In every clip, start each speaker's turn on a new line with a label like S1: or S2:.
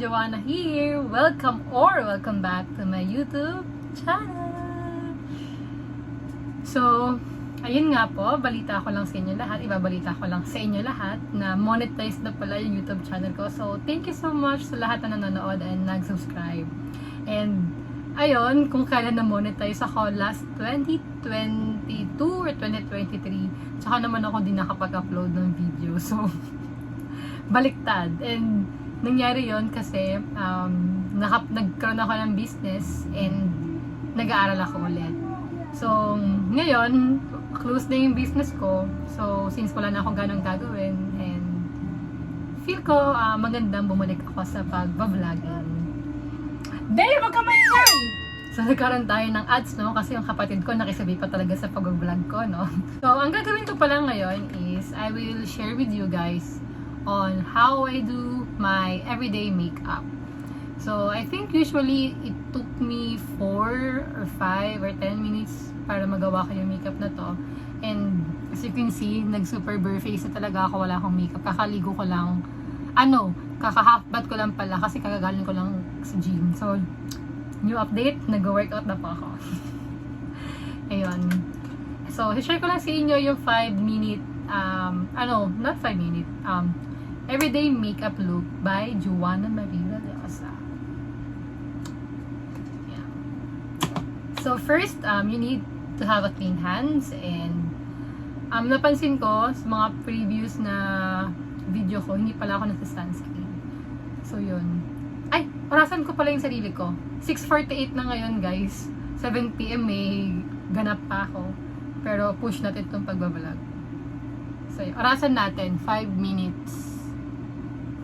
S1: Joanna here. Welcome back to my YouTube channel. So, ayun nga po, balita ko lang sa inyo lahat, ibabalita ko lang sa inyo lahat na monetize na pala yung YouTube channel ko. So, thank you so much sa lahat na nanonood and nag-subscribe. And, ayun, kung kailan na monetize ako last 2022 or 2023, tsaka naman ako din nakapag-upload ng video. So, baliktad. And, nangyari yon kasi nagkaroon ako ng business and nag-aaral ako ulit. So, ngayon, close na yung business ko. So, since wala na akong ganong gagawin and feel ko magandang bumalik ako sa pag-vlogging. Dahil magkamay-kamay! So, nagkaroon tayo ng ads, no? Kasi yung kapatid ko nakisabay pa talaga sa pag-vlog ko, no? So, ang gagawin ko pala ngayon is I will share with you guys on how I do my everyday makeup. So, I think usually it took me 4 or 5 or 10 minutes para magawa ko yung makeup na to. And as you can see, nag-super bare face na talaga ako, wala akong makeup. Kakaligo ko lang, kaka-half bath ko lang pala kasi kagagaling ko lang sa gym. So, new update, nag-workout na po ako. Ayun. So, share ko lang sa inyo yung 5-minute, not 5 minute, everyday makeup look by Joanna Maria Leosa. Yeah. So first, you need to have a clean hands and napansin ko sa mga previous na video ko, hindi pala ako nasa-sunscreen. So yun. Ay, orasan ko pala yung sarili ko. 6:48 na ngayon guys. 7 PM may ganap pa ako. Pero push natin itong pagbablog. So yun. Orasan natin, 5 minutes.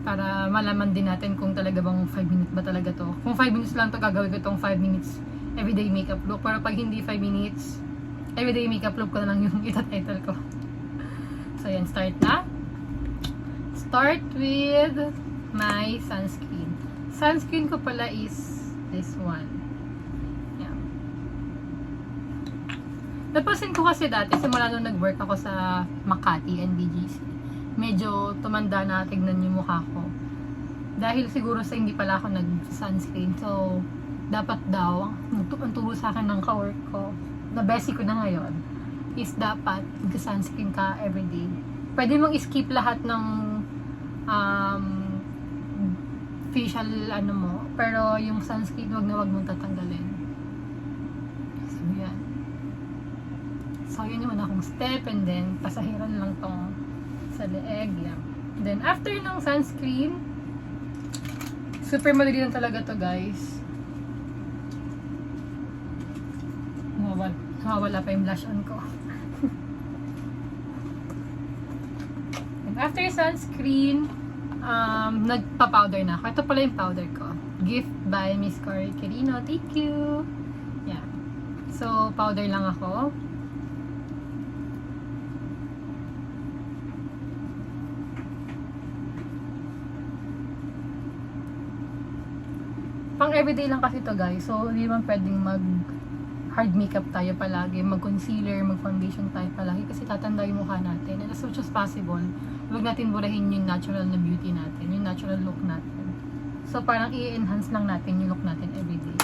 S1: Para malaman din natin kung talaga bang 5 minutes ba talaga to. Kung 5 minutes lang to, gagawin ko itong 5 minutes everyday makeup look. Pero pag hindi 5 minutes, everyday makeup look ko na lang yung itatitle ko. So yan, start na. Start with my sunscreen. Sunscreen ko pala is this one. Yan. Napansin ko kasi dati, simula nung nag-work ako sa Makati and DGC, medyo tumanda na, tignan yung mukha ko. Dahil siguro sa hindi pala ako nag-sunscreen. So, dapat daw, ang turo sa akin ng ka-work ko, na basic ko na ngayon, is dapat nag-sunscreen ka everyday. Pwede mong skip lahat ng facial mo, pero yung sunscreen, wag mong tatanggalin. So, yan. So, yun yung una kong step, and then, pasahiran lang tong sa leeg, yan. Then, after ng sunscreen, super madali lang talaga to guys. Nawawala pa yung blush on ko. And after sunscreen, nagpa-powder na ako. Ito pala yung powder ko. Gift by Miss Cory Quirino. Thank you! Yeah. So, powder lang ako. Pang everyday lang kasi to guys. So, hindi man pwedeng mag hard makeup tayo palagi. Mag concealer, mag foundation tayo palagi. Kasi tatanda yung mukha natin. And as much as possible, huwag natin burahin yung natural na beauty natin. Yung natural look natin. So, parang i-enhance lang natin yung look natin everyday.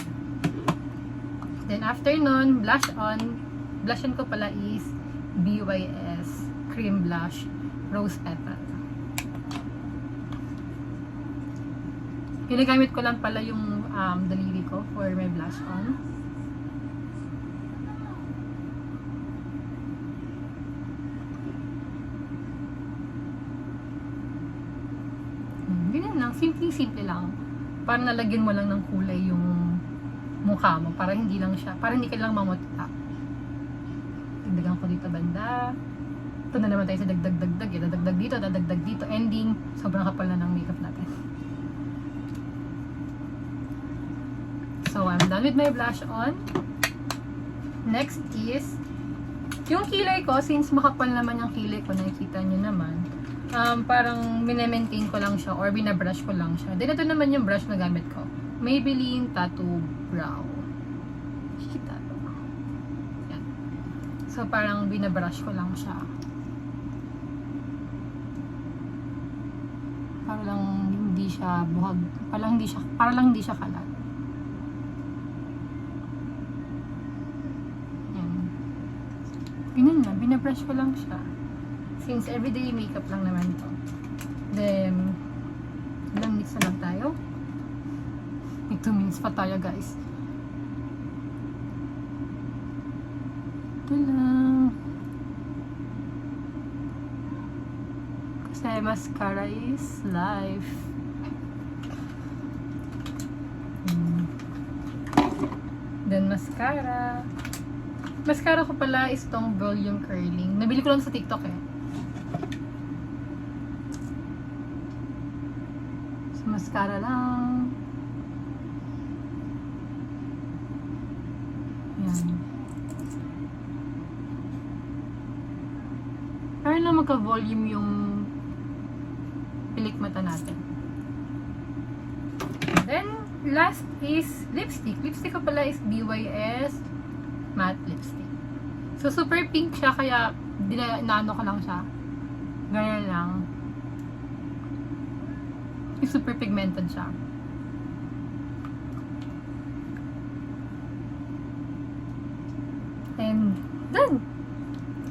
S1: Then, after nun, blush on. Blush on ko pala is BYS Cream Blush Rose Petal. Ginagamit ko lang pala yung daliri ko for my blush on. Ganyan lang, simple lang. Para nalagyan mo lang ng kulay yung mukha mo, para hindi ka lang mamutla. Dagdagan ko dito banda. Ito na naman tayo sa dagdag. Dadagdag dito, ending, sobrang kapal na ng makeup natin. So, I'm done with my blush on. Next is, yung kilay ko, since makapal naman yung kilay ko, nakikita nyo naman, parang minemaintain ko lang siya or binabrush ko lang siya. Then, ito naman yung brush na gamit ko. Maybelline Tattoo Brow. Kita to. Yan. So, parang binabrush ko lang siya. Para lang hindi siya buhag, para lang hindi siya kalat. Yan. Ganun lang, binabrush ko lang siya. Since everyday makeup lang naman to. Then, ilang minutes na lang tayo. May 2 minutes pa tayo, guys. Ito lang. Kasi mascara is life. Then, mascara. Mascara ko pala is tong volume curling. Nabili ko lang sa TikTok eh. So, mascara lang. Yan. Para lang magka-volume yung pilik mata natin. Then, last is lipstick. Lipstick ko pala is BYS matte lipstick. So, super pink siya, kaya naano ko lang siya. Ganyan lang. Super pigmented siya. And, done!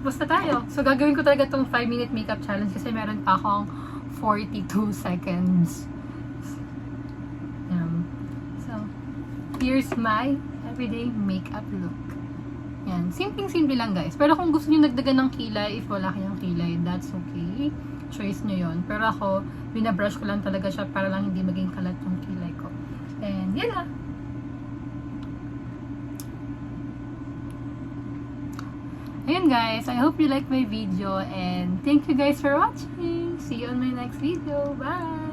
S1: Tapos na tayo. So, gagawin ko talaga tong 5-minute makeup challenge kasi meron pa akong 42 seconds. So, here's my everyday makeup look. Yan. Simpleng-simple lang, guys. Pero kung gusto nyo nagdagan ng kilay, if wala kayong kilay, that's okay. Choice nyo yon. Pero ako, binabrush ko lang talaga siya para lang hindi maging kalat yung kilay ko. And, yan na. Ayun guys, I hope you like my video and thank you guys for watching. See you on my next video. Bye!